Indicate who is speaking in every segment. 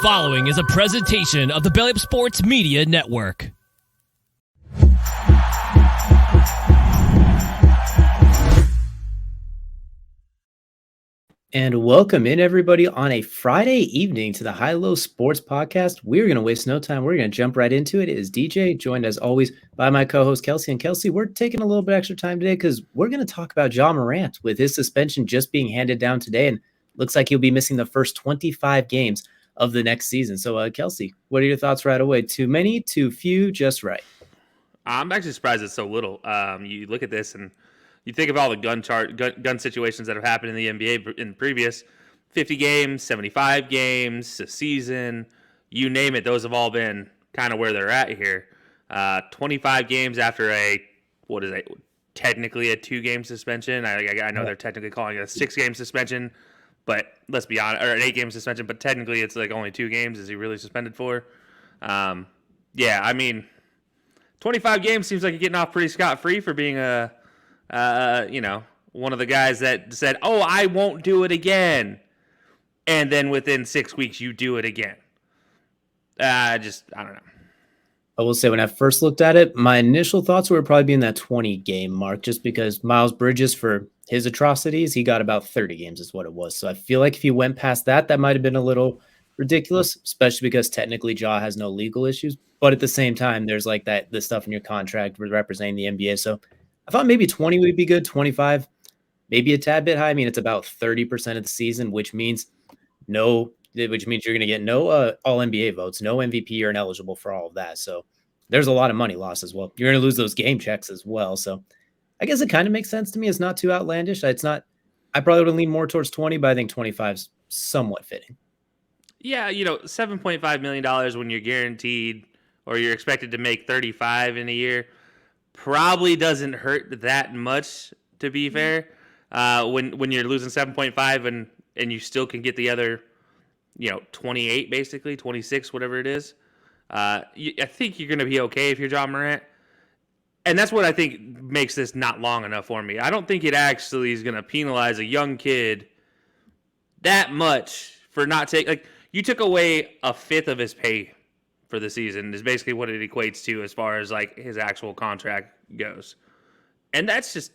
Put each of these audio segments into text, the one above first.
Speaker 1: following is a presentation of the Belly Up Sports Media Network.
Speaker 2: And welcome in, everybody, on a Friday evening to the High-Low Sports Podcast. We're going to waste no time. We're going to jump right into it. It is DJ, joined as always by my co-host Kelsey. And Kelsey, we're taking a little bit extra time today because we're going to talk about Ja Morant with his suspension just being handed down today. And looks like he'll be missing the first 25 games of the next season. So, Kelsey, what are your thoughts right away? Too many, too few, just right?
Speaker 3: I'm actually surprised it's so little. You look at this and you think of all the gun situations that have happened in the NBA in previous 50 games, 75 games, a season, you name it. Those have all been kind of where they're at here. 25 games after technically a 2-game suspension. I know they're technically calling it a 6-game suspension, but let's be honest, or an 8-game suspension, but technically it's like only 2 games. Is he really suspended for? 25 games seems like you're getting off pretty scot-free for being one of the guys that said, "Oh, I won't do it again," and then within 6 weeks you do it again. I don't know.
Speaker 2: I will say when I first looked at it, my initial thoughts were probably being that 20-game mark, just because Miles Bridges, for his atrocities, he got about 30 games is what it was. So I feel like if you went past that, that might have been a little ridiculous, especially because technically Ja has no legal issues. But at the same time, there's like the stuff in your contract representing the NBA. So I thought maybe 20 would be good, 25, maybe a tad bit high. I mean, it's about 30% of the season, which means you're going to get no all NBA votes, no MVP. You're ineligible for all of that. So there's a lot of money lost as well. You're going to lose those game checks as well. So I guess it kind of makes sense to me. It's not too outlandish. I probably would lean more towards 20, but I think 25 is somewhat fitting.
Speaker 3: Yeah, $7.5 million when you're guaranteed or you're expected to make 35 in a year probably doesn't hurt that much, to be fair. When you're losing 7.5 and you still can get the other, 28 basically, 26, whatever it is. I think you're going to be okay if you're Ja Morant. And that's what I think makes this not long enough for me. I don't think it actually is going to penalize a young kid that much for not taking, you took away a fifth of his pay for the season is basically what it equates to as far as his actual contract goes. And that's just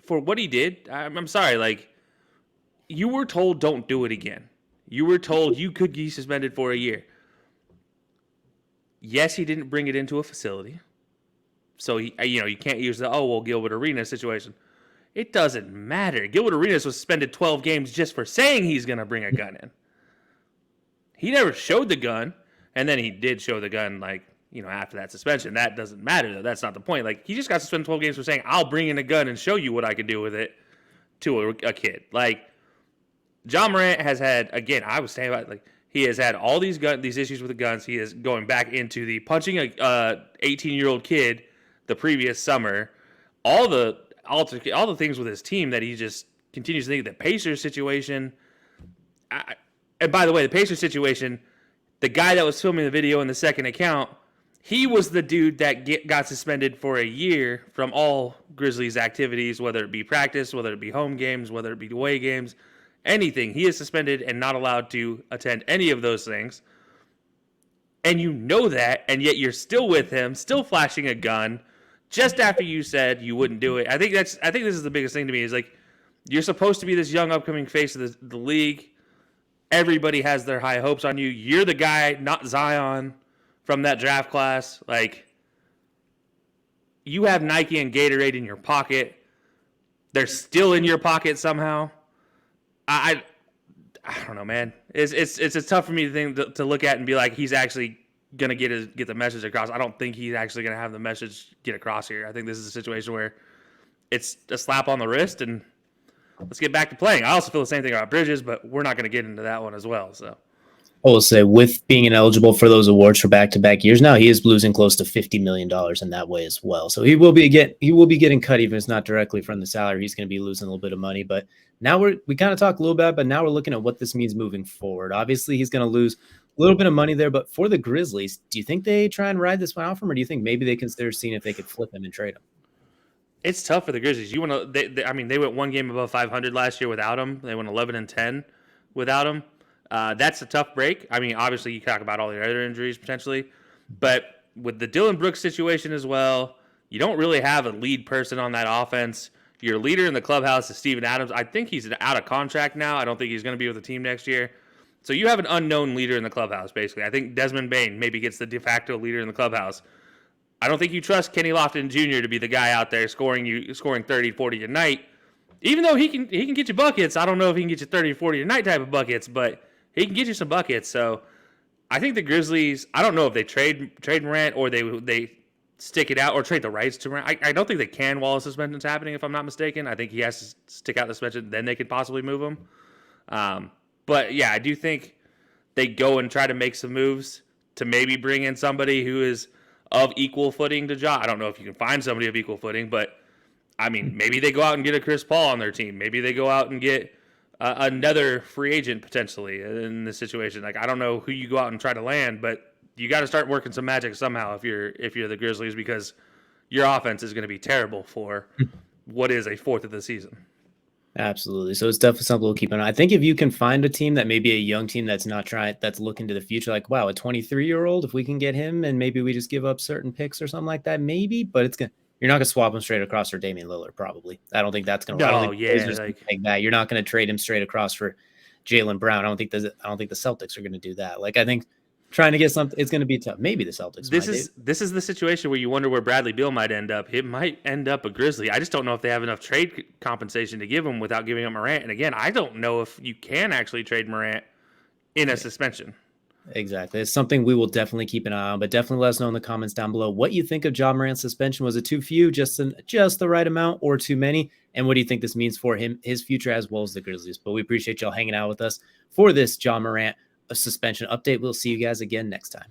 Speaker 3: for what he did. I'm sorry. You were told don't do it again. You were told you could be suspended for a year. Yes, he didn't bring it into a facility. So, you can't use the, Gilbert Arenas situation. It doesn't matter. Gilbert Arenas was suspended 12 games just for saying he's going to bring a gun in. He never showed the gun, and then he did show the gun, after that suspension. That doesn't matter, though. That's not the point. He just got suspended 12 games for saying, I'll bring in a gun and show you what I can do with it to a kid. Ja Morant has had, again, I was saying about, he has had all these issues with the guns. He is going back into the punching a 18-year-old kid the previous summer. All the things with his team that he just continues to think. The Pacers situation. And by the way, the Pacers situation, the guy that was filming the video in the second account, he was the dude that got suspended for a year from all Grizzlies activities, whether it be practice, whether it be home games, whether it be away games, anything. He is suspended and not allowed to attend any of those things. And you know that, and yet you're still with him, still flashing a gun, just after you said you wouldn't do it. I think this is the biggest thing to me is you're supposed to be this young upcoming face of the league. Everybody has their high hopes on you. You're the guy, not Zion, from that draft class. You have Nike and Gatorade in your pocket. They're still in your pocket somehow. I don't know, man. It's tough for me to look at and be like, he's actually gonna get the message across. I don't think he's actually gonna have the message get across here. I think this is a situation where it's a slap on the wrist and let's get back to playing. I also feel the same thing about Bridges, but we're not going to get into that one as well. So
Speaker 2: I will say, with being ineligible for those awards for back-to-back years now, he is losing close to $50 million in that way as well. So he will be getting cut, even if it's not directly from the salary. He's going to be losing a little bit of money. But now we kind of talked a little bit, but now we're looking at what this means moving forward. Obviously, he's going to lose a little bit of money there. But for the Grizzlies, do you think they try and ride this one out for him, or do you think maybe they consider seeing if they could flip him and trade him?
Speaker 3: It's tough for the Grizzlies. You want to? They went one game above 500 last year without him. They went 11-10 without him. That's a tough break. I mean, obviously, you talk about all the other injuries potentially, but with the Dylan Brooks situation as well, you don't really have a lead person on that offense. Your leader in the clubhouse is Steven Adams. I think he's out of contract now. I don't think he's going to be with the team next year. So you have an unknown leader in the clubhouse, basically. I think Desmond Bain maybe gets the de facto leader in the clubhouse. I don't think you trust Kenny Lofton Jr. to be the guy out there scoring 30, 40 a night. Even though he can get you buckets, I don't know if he can get you 30, 40 a night type of buckets, but he can get you some buckets. So I think the Grizzlies, I don't know if they trade Morant or they stick it out or trade the rights to Morant. I don't think they can while a suspension's happening, if I'm not mistaken. I think he has to stick out the suspension, then they could possibly move him. But yeah, I do think they go and try to make some moves to maybe bring in somebody who is of equal footing to Ja. I don't know if you can find somebody of equal footing, but I mean, maybe they go out and get a Chris Paul on their team. Maybe they go out and get another free agent potentially in this situation. Like, I don't know who you go out and try to land, but you got to start working some magic somehow if you're the Grizzlies, because your offense is going to be terrible for what is a fourth of the season.
Speaker 2: Absolutely. So it's definitely something we'll keep an eye on. I think if you can find a team that maybe a young team that's looking to the future, like, wow, a 23-year-old, if we can get him and maybe we just give up certain picks or something like that, maybe, but you're not going to swap him straight across for Damian Lillard, probably. I don't think that's going to work. You're not going to trade him straight across for Jaylen Brown. I don't think the Celtics are going to do that. Like, I think trying to get something, it's going to be tough. Maybe the Celtics.
Speaker 3: This is the situation where you wonder where Bradley Beal might end up. It might end up a Grizzly. I just don't know if they have enough trade compensation to give him without giving up Morant. And again, I don't know if you can actually trade Morant in a suspension.
Speaker 2: Exactly. It's something we will definitely keep an eye on, but definitely let us know in the comments down below what you think of Ja Morant's suspension. Was it too few, just the right amount, or too many? And what do you think this means for him, his future, as well as the Grizzlies? But we appreciate y'all hanging out with us for this Ja Morant suspension update. We'll see you guys again next time.